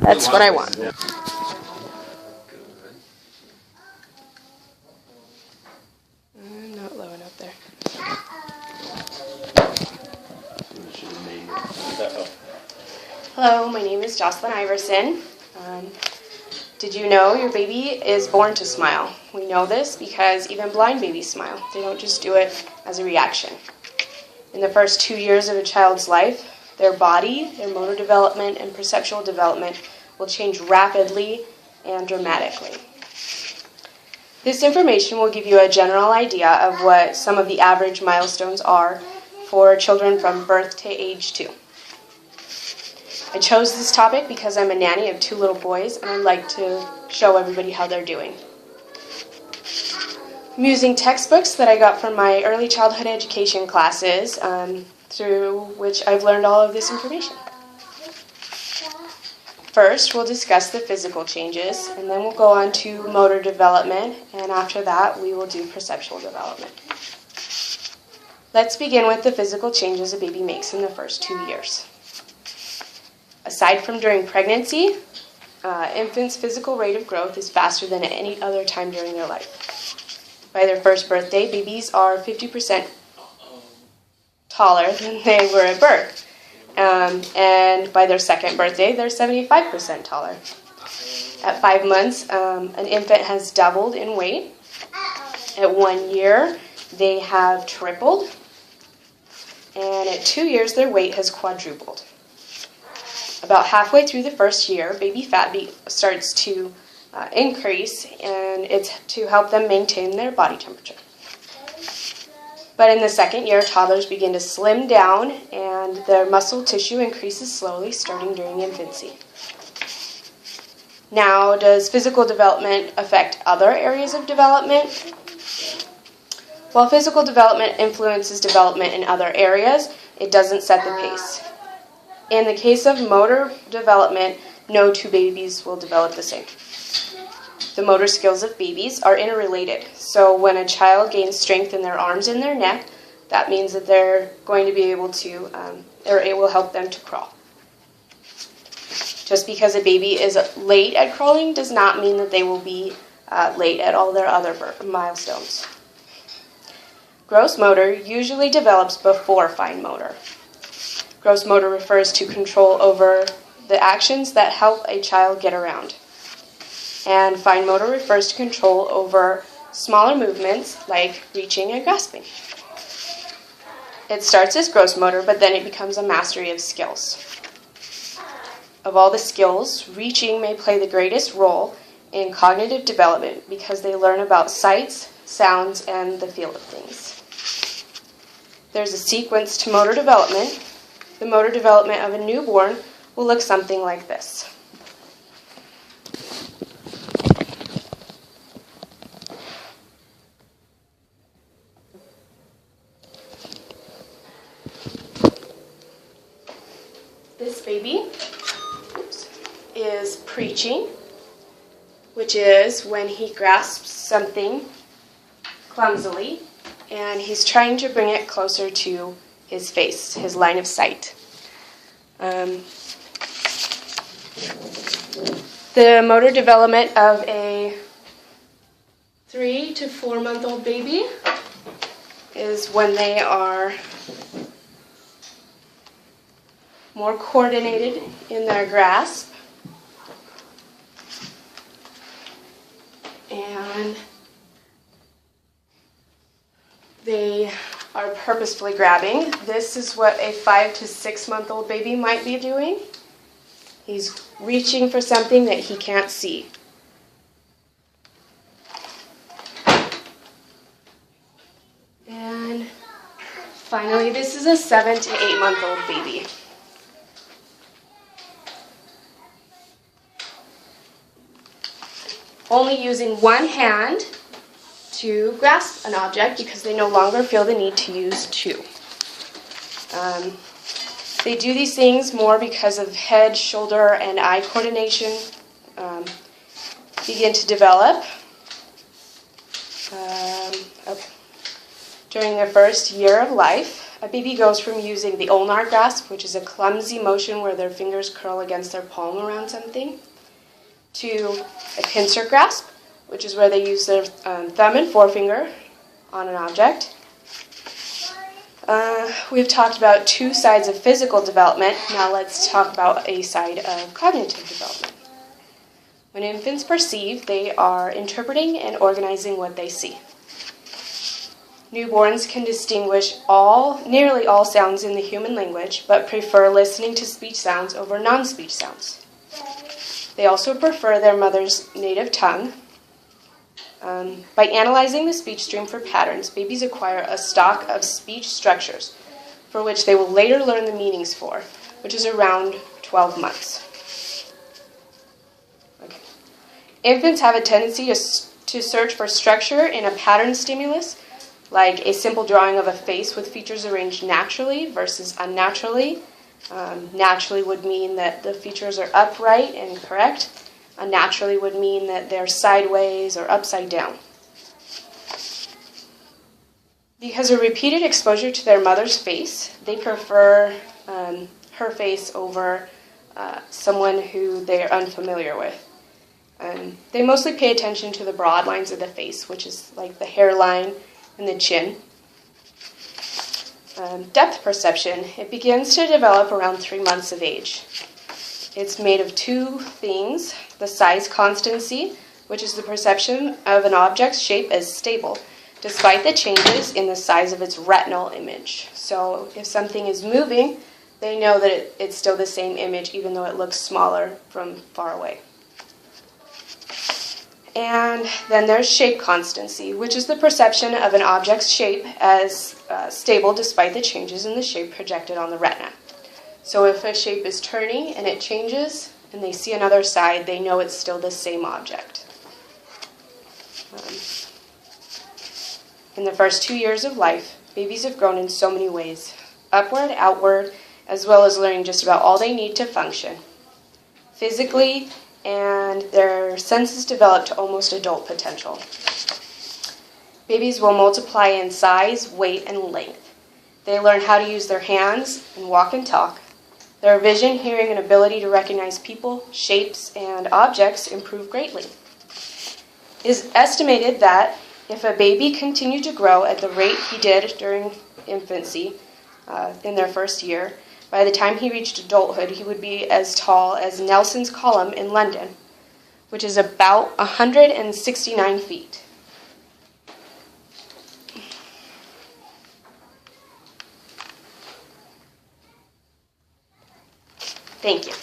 That's what I want. Not low enough there. Hello, my name is Jocelyn Iverson. Did you know your baby is born to smile? We know this because even blind babies smile. They don't just do it as a reaction. In the first 2 years of a child's life, their body, their motor development, and perceptual development will change rapidly and dramatically. This information will give you a general idea of what some of the average milestones are for children from birth to age 2. I chose this topic because I'm a nanny of 2 little boys and I'd like to show everybody how they're doing. I'm using textbooks that I got from my early childhood education classes, through which I've learned all of this information. First, we'll discuss the physical changes, and then we'll go on to motor development, and after that, we will do perceptual development. Let's begin with the physical changes a baby makes in the first 2 years. Aside from during pregnancy, infants' physical rate of growth is faster than at any other time during their life. By their first birthday, babies are 50% taller than they were at birth. And by their second birthday, they're 75% taller. At 5 months, an infant has doubled in weight. At 1 year, they have tripled. And at 2 years, their weight has quadrupled. About halfway through the first year, baby fat starts to increase, and it's to help them maintain their body temperature. But in the second year, toddlers begin to slim down, and their muscle tissue increases slowly, starting during infancy. Now, does physical development affect other areas of development? While physical development influences development in other areas, it doesn't set the pace. In the case of motor development, no 2 babies will develop the same. The motor skills of babies are interrelated, so when a child gains strength in their arms and their neck, that means that they're going to be able to, or it will help them to crawl. Just because a baby is late at crawling does not mean that they will be late at all their other milestones. Gross motor usually develops before fine motor. Gross motor refers to control over the actions that help a child get around. And fine motor refers to control over smaller movements like reaching and grasping. It starts as gross motor, but then it becomes a mastery of skills. Of all the skills, reaching may play the greatest role in cognitive development because they learn about sights, sounds, and the feel of things. There's a sequence to motor development. The motor development of a newborn will look something like this. This baby is preaching, which is when he grasps something clumsily and he's trying to bring it closer to his face, his line of sight. The motor development of a 3 to 4 month old baby is when they are more coordinated in their grasp, and they are purposefully grabbing. This is what a 5 to 6 month old baby might be doing. He's reaching for something that he can't see. And finally, this is a 7 to 8 month old baby. Only using one hand to grasp an object because they no longer feel the need to use 2. They do these things more because of head, shoulder, and eye coordination begin to develop during their first year of life. a baby goes from using the ulnar grasp, which is a clumsy motion where their fingers curl against their palm around something, to a pincer grasp, which is where they use their thumb and forefinger on an object. We've talked about two sides of physical development. Now let's talk about a side of cognitive development. When infants perceive, they are interpreting and organizing what they see. Newborns can distinguish nearly all sounds in the human language, but prefer listening to speech sounds over non-speech sounds. They also prefer their mother's native tongue. By analyzing the speech stream for patterns, babies acquire a stock of speech structures for which they will later learn the meanings for, which is around 12 months. Okay. Infants have a tendency to search for structure in a pattern stimulus, like a simple drawing of a face with features arranged naturally versus unnaturally. Naturally would mean that the features are upright and correct. Unnaturally would mean that they're sideways or upside down. Because of repeated exposure to their mother's face, they prefer her face over someone who they are unfamiliar with. They mostly pay attention to the broad lines of the face, which is like the hairline and the chin. Depth perception, it begins to develop around 3 months of age. It's made of two things: the size constancy, which is the perception of an object's shape as stable, despite the changes in the size of its retinal image. So if something is moving, they know that it's still the same image, even though it looks smaller from far away. And then there's shape constancy, which is the perception of an object's shape as stable despite the changes in the shape projected on the retina. So if a shape is turning and it changes and they see another side, they know it's still the same object. In the first 2 years of life, babies have grown in so many ways: upward, outward, as well as learning just about all they need to function physically, and their senses develop to almost adult potential. Babies will multiply in size, weight, and length. They learn how to use their hands and walk and talk. Their vision, hearing, and ability to recognize people, shapes, and objects improve greatly. It is estimated that if a baby continued to grow at the rate he did during infancy, in their first year, by the time he reached adulthood, he would be as tall as Nelson's Column in London, which is about 169 feet. Thank you.